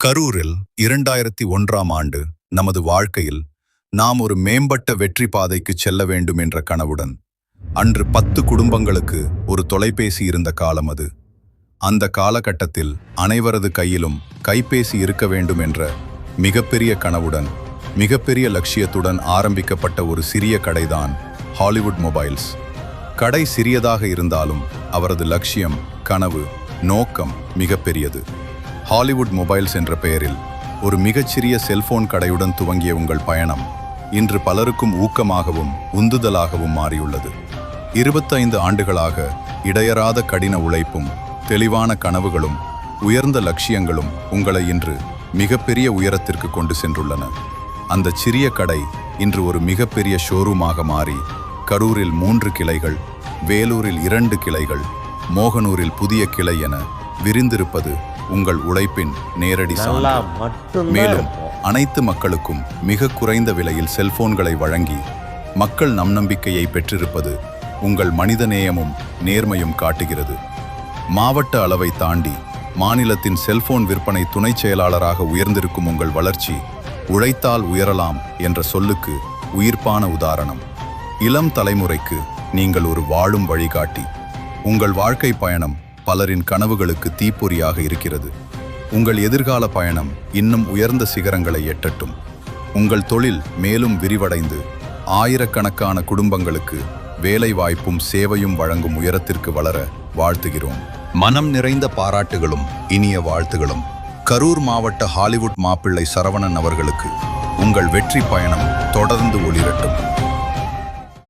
கரூரில் 2001ஆம் ஆண்டு நமது வாழ்க்கையில் நாம் ஒரு மேம்பட்ட வெற்றி பாதைக்கு செல்ல வேண்டும் என்ற கனவுடன் அன்று 10 குடும்பங்களுக்கு ஒரு தொலைபேசி இருந்த காலம் அது. அந்த காலகட்டத்தில் அனைவரது கையிலும் கைபேசி இருக்க வேண்டும் என்ற மிகப்பெரிய கனவுடன் மிகப்பெரிய லட்சியத்துடன் ஆரம்பிக்கப்பட்ட ஒரு சிறிய கடைதான் ஹாலிவுட் மொபைல்ஸ். கடை சிறியதாக இருந்தாலும் அவரது லட்சியம், கனவு, நோக்கம் மிகப்பெரியது. ஹாலிவுட் மொபைல்ஸ் என்ற பெயரில் ஒரு மிகச்சிறிய செல்போன் கடையுடன் துவங்கிய உங்கள் பயணம் இன்று பலருக்கும் ஊக்கமாகவும் உந்துதலாகவும் மாறியுள்ளது. 25 ஆண்டுகளாக இடையறாத கடின உழைப்பும் தெளிவான கனவுகளும் உயர்ந்த லட்சியங்களும் உங்களை இன்று மிகப்பெரிய உயரத்திற்கு கொண்டு சென்றுள்ளன. அந்த சிறிய கடை இன்று ஒரு மிகப்பெரிய ஷோரூமாக மாறி கரூரில் 3 கிளைகள், வேலூரில் 2 கிளைகள், மோகனூரில் புதிய கிளை என விரிந்திருப்பது உங்கள் உழைப்பின் நேரடி சான்று. மேலும் அனைத்து மக்களுக்கும் மிக குறைந்த விலையில் செல்போன்களை வழங்கி மக்கள் நம்பிக்கையை பெற்றிருப்பது உங்கள் மனிதநேயமும் நேர்மையும் காட்டுகிறது. மாவட்ட அளவை தாண்டி மாநிலத்தின் செல்போன் விற்பனை துணைச் செயலாளராக உயர்ந்திருக்கும் உங்கள் வளர்ச்சி உழைத்தால் உயரலாம் என்ற சொல்லுக்கு உயிர்ப்பான உதாரணம். இளம் தலைமுறைக்கு நீங்கள் ஒரு வாழும் வழிகாட்டி. உங்கள் வாழ்க்கை பயணம் பலரின் கனவுகளுக்கு தீப்பொறியாக இருக்கிறது. உங்கள் எதிர்கால பயணம் இன்னும் உயர்ந்த சிகரங்களை எட்டட்டும். உங்கள் தொழில் மேலும் விரிவடைந்து ஆயிரக்கணக்கான குடும்பங்களுக்கு வேலை வாய்ப்பும் சேவையும் வழங்கும் உயரத்திற்கு வளர வாழ்த்துகிறோம். மனம் நிறைந்த பாராட்டுகளும் இனிய வாழ்த்துகளும் கரூர் மாவட்ட ஹாலிவுட் மாப்பிள்ளை சரவணன் அவர்களுக்கு. உங்கள் வெற்றி பயணம் தொடர்ந்து ஒளிரட்டும்.